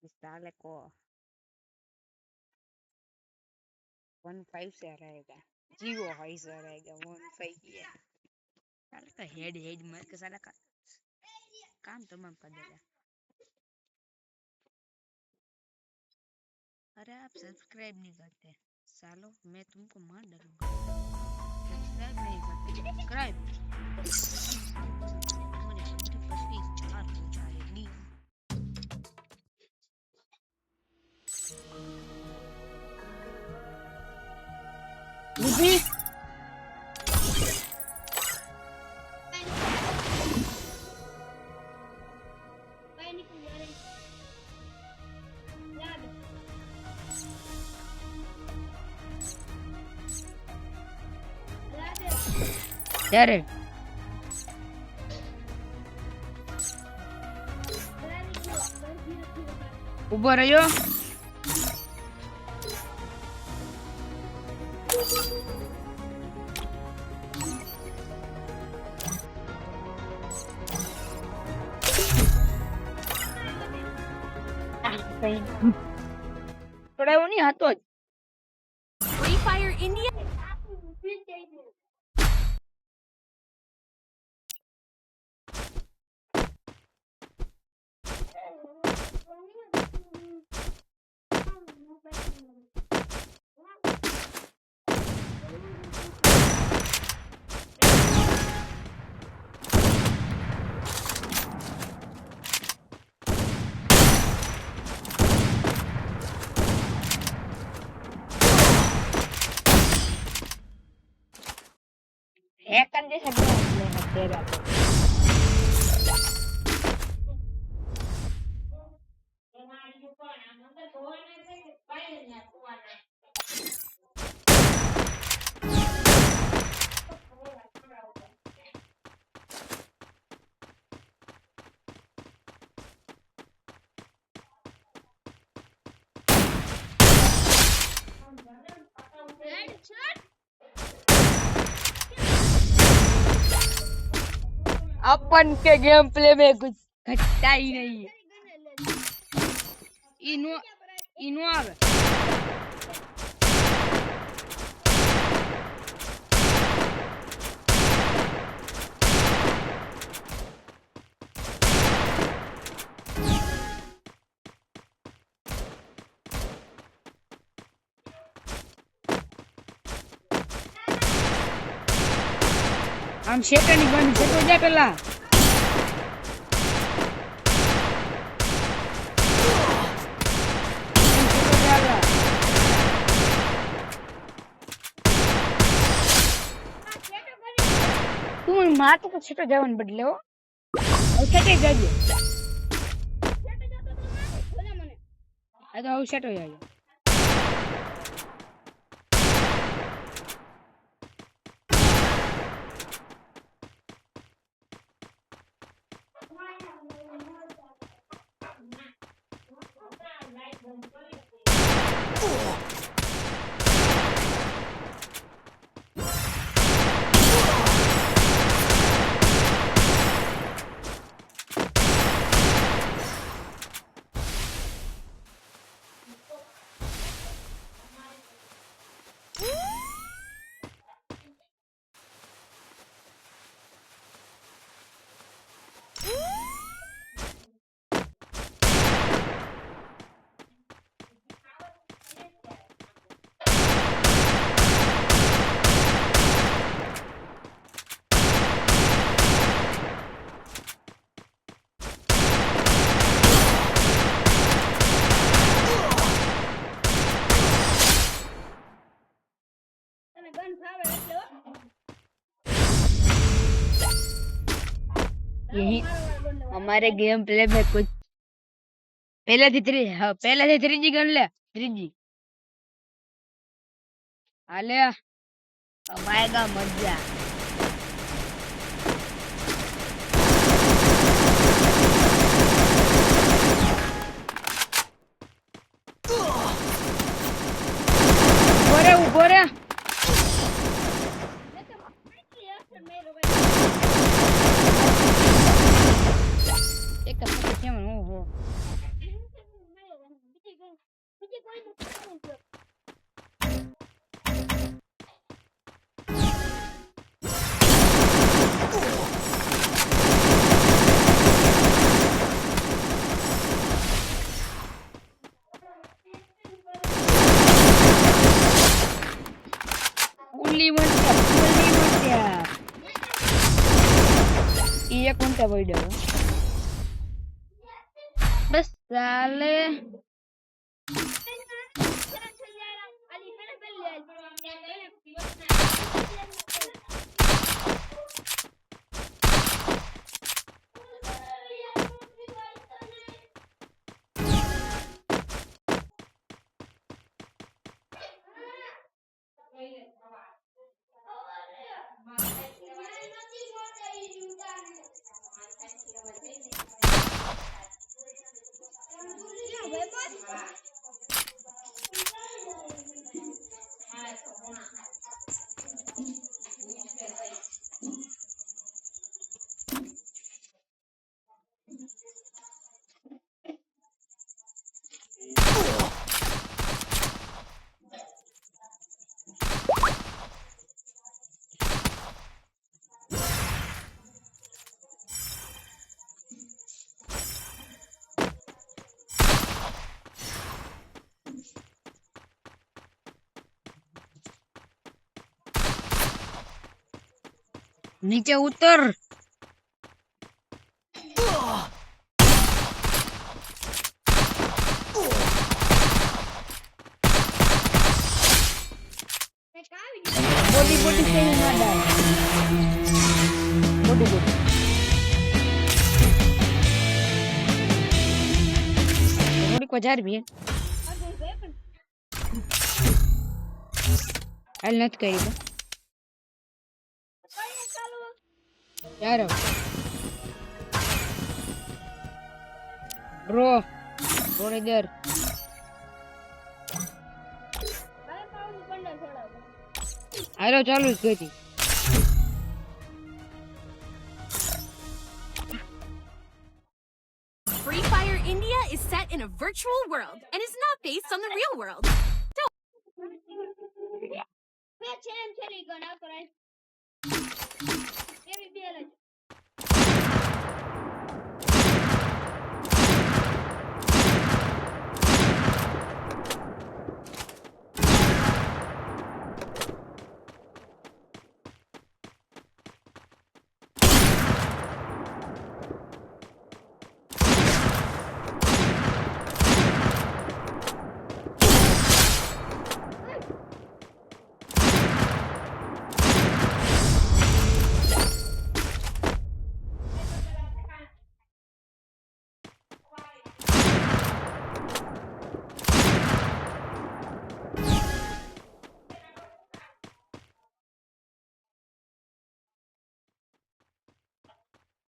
साले को 1-5 से रहेगा जीवो हाई से रहेगा 1-5 किया साले का हेड मार के साला का काम तमाम कर देगा। अरे आप सब्सक्राइब नहीं करते सालो, मैं तुमको मार डालूंगा। सब्सक्राइब नहीं करते सब्सक्राइब मुझे बंदी पत्नी 4 हो जाएगी। लूबी यारे ઉભો રહ્યો પડાયો નહીં હતો જ Free Fire India. हैक कर दे सकते हैं तेरा अपन के गेम प्ले में कुछ घटता ही नहीं है। इनो आवे हम शेटनी बन से तो जा पेला तू मार तो छेटो जावन बदले हो और छेटे जाजे आ तो छेटो जाजे यही हमारे गेम प्ले में कुछ पहले थी 3G गन ले 3G आले अब आएगा मजा। बोरे एक कप क्या मनो हो એક ઘંટા પડ્યો બસ ચાલે નીચે ઉતર બોડી બોડી से ही ना डाल बोडी बोडी बोडी को जार भी है हाल नत करी तो यार ब्रो थोड़ी देर हेलो चालू જ ગઈ Free Fire India is set in a virtual world and is not based on the real world.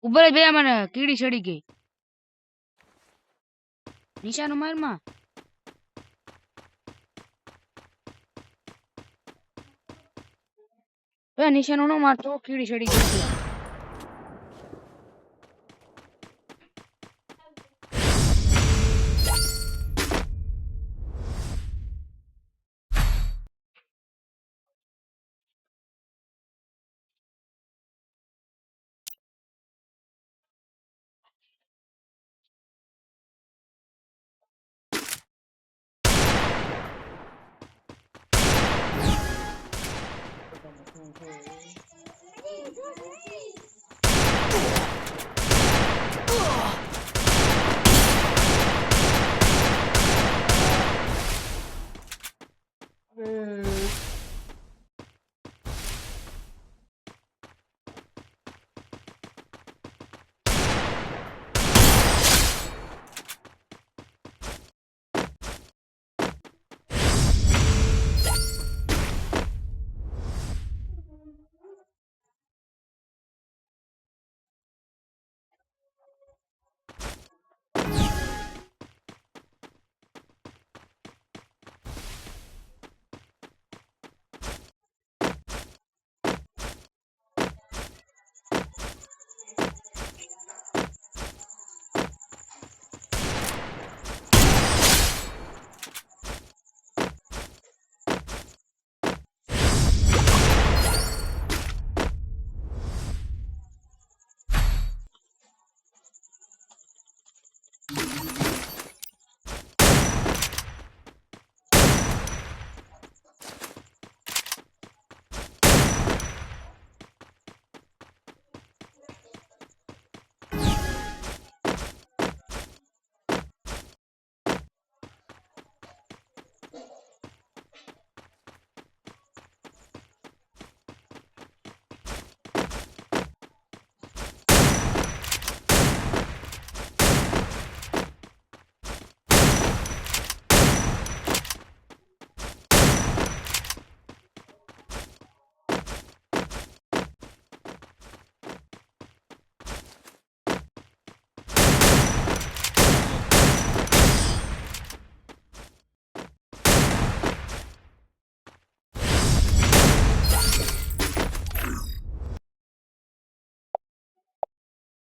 ઉપર બે મને કીડી ચડી ગઈ નિશાનો મારમાં નિશાનો નો મારતો કીડી ચડી ગઈ